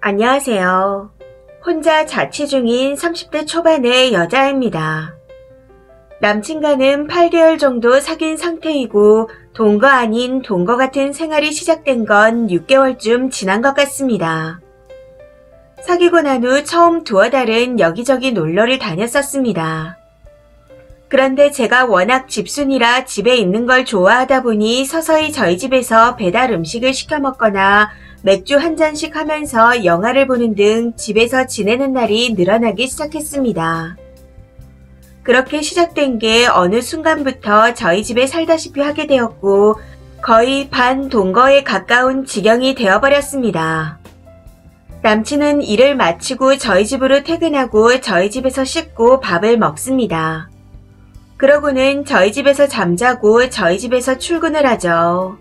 안녕하세요. 혼자 자취 중인 30대 초반의 여자입니다. 남친과는 8개월 정도 사귄 상태이고 동거 아닌 동거 같은 생활이 시작된 건 6개월쯤 지난 것 같습니다. 사귀고 난 후 처음 두어 달은 여기저기 놀러를 다녔었습니다. 그런데 제가 워낙 집순이라 집에 있는 걸 좋아하다 보니 서서히 저희 집에서 배달 음식을 시켜 먹거나 맥주 한 잔씩 하면서 영화를 보는 등 집에서 지내는 날이 늘어나기 시작했습니다. 그렇게 시작된 게 어느 순간부터 저희 집에 살다시피 하게 되었고 거의 반동거에 가까운 지경이 되어버렸습니다. 남친은 일을 마치고 저희 집으로 퇴근하고 저희 집에서 씻고 밥을 먹습니다. 그러고는 저희 집에서 잠자고 저희 집에서 출근을 하죠.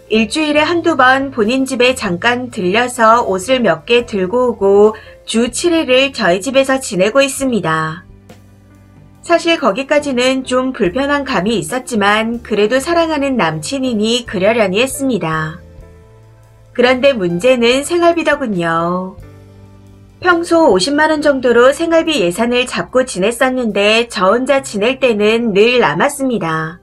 일주일에 한두 번 본인 집에 잠깐 들려서 옷을 몇 개 들고 오고 주 7일을 저희 집에서 지내고 있습니다. 사실 거기까지는 좀 불편한 감이 있었지만 그래도 사랑하는 남친이니 그러려니 했습니다. 그런데 문제는 생활비더군요. 평소 50만원 정도로 생활비 예산을 잡고 지냈었는데 저 혼자 지낼 때는 늘 남았습니다.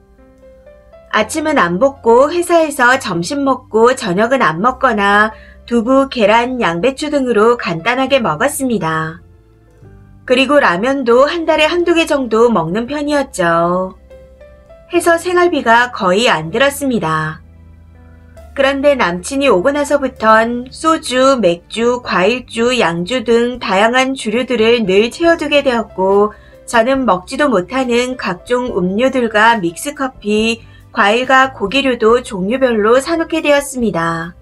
아침은 안 먹고 회사에서 점심 먹고 저녁은 안 먹거나 두부, 계란, 양배추 등으로 간단하게 먹었습니다. 그리고 라면도 한 달에 한두 개 정도 먹는 편이었죠. 해서 생활비가 거의 안 들었습니다. 그런데 남친이 오고 나서부턴 소주, 맥주, 과일주, 양주 등 다양한 주류들을 늘 채워두게 되었고 저는 먹지도 못하는 각종 음료들과 믹스커피, 과일과 고기류도 종류별로 사놓게 되었습니다.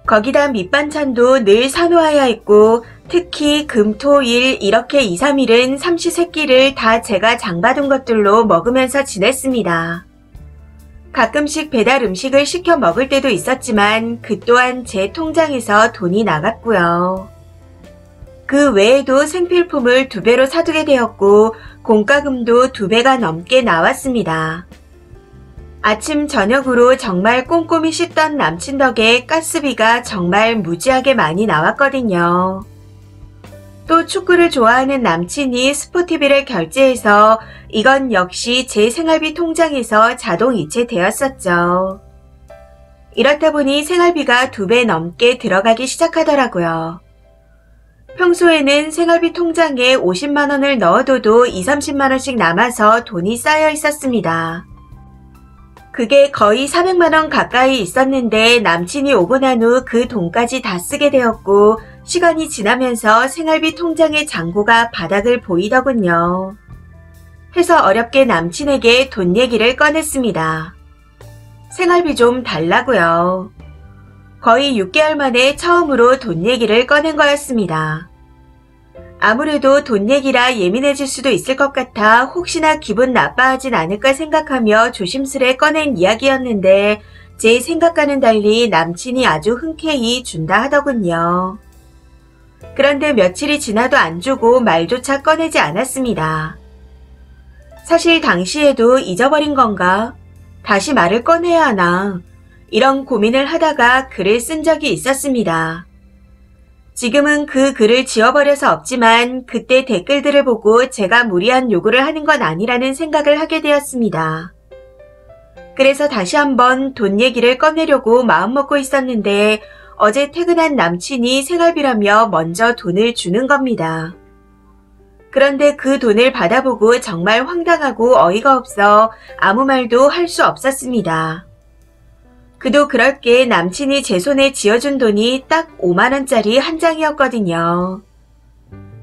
거기다 밑반찬도 늘 사놓아야 했고 특히 금, 토, 일 이렇게 2, 3일은 삼시세끼를 다 제가 장봐둔 것들로 먹으면서 지냈습니다. 가끔씩 배달 음식을 시켜 먹을 때도 있었지만 그 또한 제 통장에서 돈이 나갔고요. 그 외에도 생필품을 2배로 사두게 되었고 공과금도 2배가 넘게 나왔습니다. 아침 저녁으로 정말 꼼꼼히 씻던 남친 덕에 가스비가 정말 무지하게 많이 나왔거든요. 또 축구를 좋아하는 남친이 스포티비를 결제해서 이건 역시 제 생활비 통장에서 자동 이체되었었죠. 이렇다 보니 생활비가 2배 넘게 들어가기 시작하더라고요. 평소에는 생활비 통장에 50만원을 넣어둬도 2, 30만원씩 남아서 돈이 쌓여 있었습니다. 그게 거의 400만원 가까이 있었는데 남친이 오고 난 후 그 돈까지 다 쓰게 되었고 시간이 지나면서 생활비 통장의 잔고가 바닥을 보이더군요. 해서 어렵게 남친에게 돈 얘기를 꺼냈습니다. 생활비 좀 달라고요. 거의 6개월 만에 처음으로 돈 얘기를 꺼낸 거였습니다. 아무래도 돈 얘기라 예민해질 수도 있을 것 같아 혹시나 기분 나빠하진 않을까 생각하며 조심스레 꺼낸 이야기였는데 제 생각과는 달리 남친이 아주 흔쾌히 준다 하더군요. 그런데 며칠이 지나도 안 주고 말조차 꺼내지 않았습니다. 사실 당시에도 잊어버린 건가? 다시 말을 꺼내야 하나? 이런 고민을 하다가 글을 쓴 적이 있었습니다. 지금은 그 글을 지워버려서 없지만 그때 댓글들을 보고 제가 무리한 요구를 하는 건 아니라는 생각을 하게 되었습니다. 그래서 다시 한번 돈 얘기를 꺼내려고 마음먹고 있었는데 어제 퇴근한 남친이 생활비라며 먼저 돈을 주는 겁니다. 그런데 그 돈을 받아보고 정말 황당하고 어이가 없어 아무 말도 할 수 없었습니다. 그도 그럴 게 남친이 제 손에 쥐어준 돈이 딱 5만원짜리 한 장이었거든요.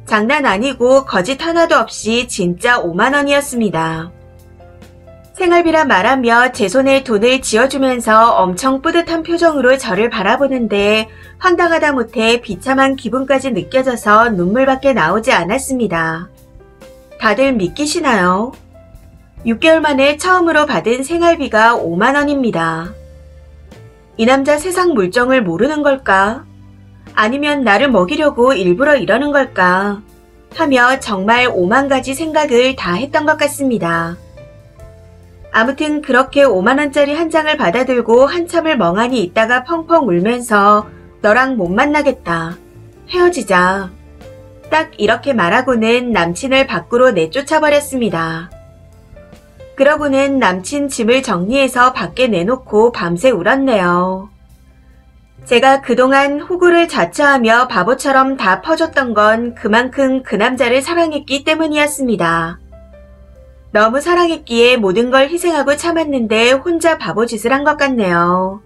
장난 아니고 거짓 하나도 없이 진짜 5만원이었습니다. 생활비라 말하며 제 손에 돈을 쥐어주면서 엄청 뿌듯한 표정으로 저를 바라보는데 황당하다 못해 비참한 기분까지 느껴져서 눈물밖에 나오지 않았습니다. 다들 믿기시나요? 6개월 만에 처음으로 받은 생활비가 5만원입니다. 이 남자 세상 물정을 모르는 걸까? 아니면 나를 먹이려고 일부러 이러는 걸까? 하며 정말 5만 가지 생각을 다 했던 것 같습니다. 아무튼 그렇게 5만원짜리 한 장을 받아들고 한참을 멍하니 있다가 펑펑 울면서 너랑 못 만나겠다. 헤어지자. 딱 이렇게 말하고는 남친을 밖으로 내쫓아버렸습니다. 그러고는 남친 짐을 정리해서 밖에 내놓고 밤새 울었네요. 제가 그동안 호구를 자처하며 바보처럼 다 퍼줬던 건 그만큼 그 남자를 사랑했기 때문이었습니다. 너무 사랑했기에 모든 걸 희생하고 참았는데 혼자 바보짓을 한 것 같네요.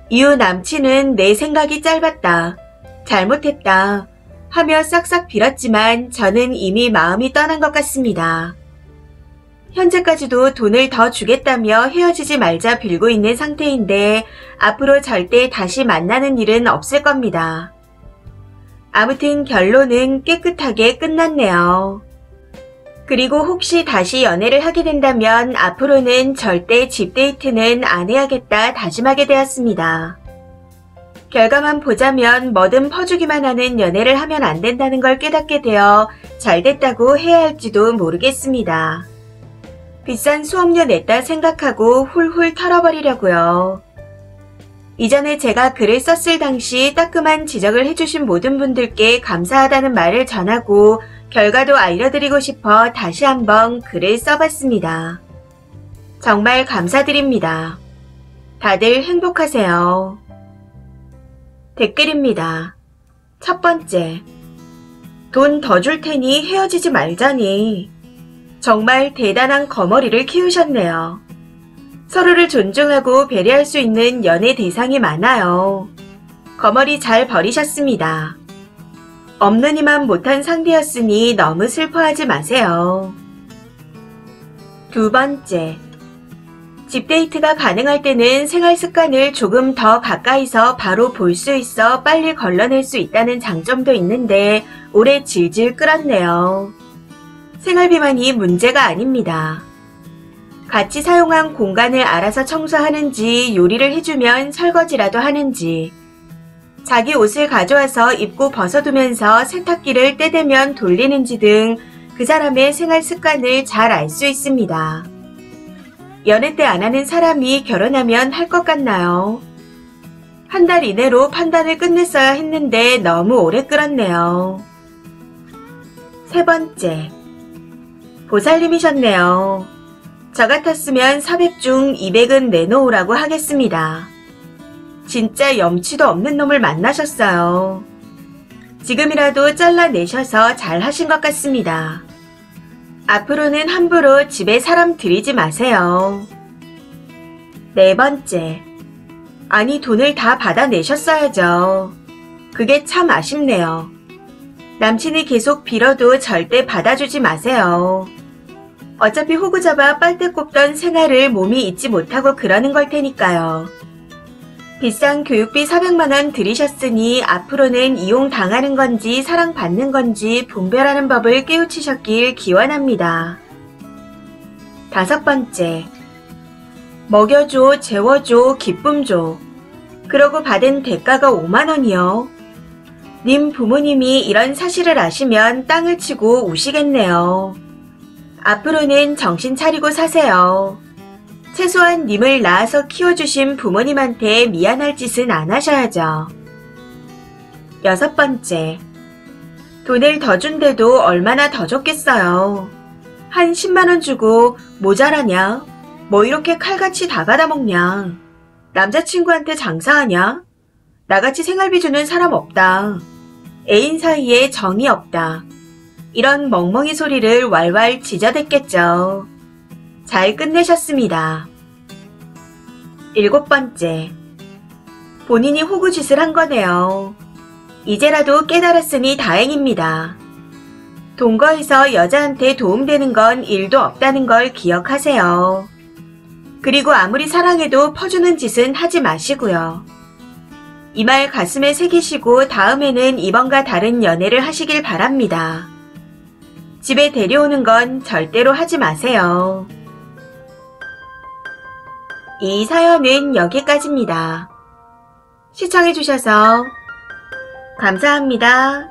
이후 남친은 내 생각이 짧았다. 잘못했다. 하며 싹싹 빌었지만 저는 이미 마음이 떠난 것 같습니다. 현재까지도 돈을 더 주겠다며 헤어지지 말자 빌고 있는 상태인데 앞으로 절대 다시 만나는 일은 없을 겁니다. 아무튼 결론은 깨끗하게 끝났네요. 그리고 혹시 다시 연애를 하게 된다면 앞으로는 절대 집 데이트는 안 해야겠다 다짐하게 되었습니다. 결과만 보자면 뭐든 퍼주기만 하는 연애를 하면 안 된다는 걸 깨닫게 되어 잘 됐다고 해야 할지도 모르겠습니다. 비싼 수업료 냈다 생각하고 훌훌 털어버리려고요. 이전에 제가 글을 썼을 당시 따끔한 지적을 해주신 모든 분들께 감사하다는 말을 전하고 결과도 알려드리고 싶어 다시 한번 글을 써봤습니다. 정말 감사드립니다. 다들 행복하세요. 댓글입니다. 첫 번째, 돈 더 줄 테니 헤어지지 말자니. 정말 대단한 거머리를 키우셨네요. 서로를 존중하고 배려할 수 있는 연애 대상이 많아요. 거머리 잘 버리셨습니다. 없는 이만 못한 상대였으니 너무 슬퍼하지 마세요. 두 번째, 집 데이트가 가능할 때는 생활 습관을 조금 더 가까이서 바로 볼 수 있어 빨리 걸러낼 수 있다는 장점도 있는데 오래 질질 끌었네요. 생활비만이 문제가 아닙니다. 같이 사용한 공간을 알아서 청소하는지 요리를 해주면 설거지라도 하는지 자기 옷을 가져와서 입고 벗어두면서 세탁기를 때되면 돌리는지 등 그 사람의 생활 습관을 잘 알 수 있습니다. 연애 때 안 하는 사람이 결혼하면 할 것 같나요? 한 달 이내로 판단을 끝냈어야 했는데 너무 오래 끌었네요. 세 번째, 보살님이셨네요. 저 같았으면 400 중 200은 내놓으라고 하겠습니다. 진짜 염치도 없는 놈을 만나셨어요. 지금이라도 잘라내셔서 잘 하신 것 같습니다. 앞으로는 함부로 집에 사람 들이지 마세요. 네 번째, 아니 돈을 다 받아내셨어야죠. 그게 참 아쉽네요. 남친이 계속 빌어도 절대 받아주지 마세요. 어차피 호구 잡아 빨대 꼽던 생활을 몸이 잊지 못하고 그러는 걸 테니까요. 비싼 교육비 400만원 들이셨으니 앞으로는 이용당하는 건지 사랑받는 건지 분별하는 법을 깨우치셨길 기원합니다. 다섯 번째, 먹여줘, 재워줘, 기쁨 줘. 그러고 받은 대가가 5만원이요. 님 부모님이 이런 사실을 아시면 땅을 치고 우시겠네요. 앞으로는 정신 차리고 사세요. 최소한 님을 낳아서 키워주신 부모님한테 미안할 짓은 안 하셔야죠. 여섯 번째, 돈을 더 준대도 얼마나 더 줬겠어요. 한 10만원 주고 모자라냐? 뭐 이렇게 칼같이 다 받아먹냐? 남자친구한테 장사하냐? 나같이 생활비 주는 사람 없다. 애인 사이에 정이 없다. 이런 멍멍이 소리를 왈왈 지저댔겠죠. 잘 끝내셨습니다. 일곱 번째, 본인이 호구짓을 한 거네요. 이제라도 깨달았으니 다행입니다. 동거에서 여자한테 도움되는 건 일도 없다는 걸 기억하세요. 그리고 아무리 사랑해도 퍼주는 짓은 하지 마시고요. 이 말 가슴에 새기시고 다음에는 이번과 다른 연애를 하시길 바랍니다. 집에 데려오는 건 절대로 하지 마세요. 이 사연은 여기까지입니다. 시청해주셔서 감사합니다.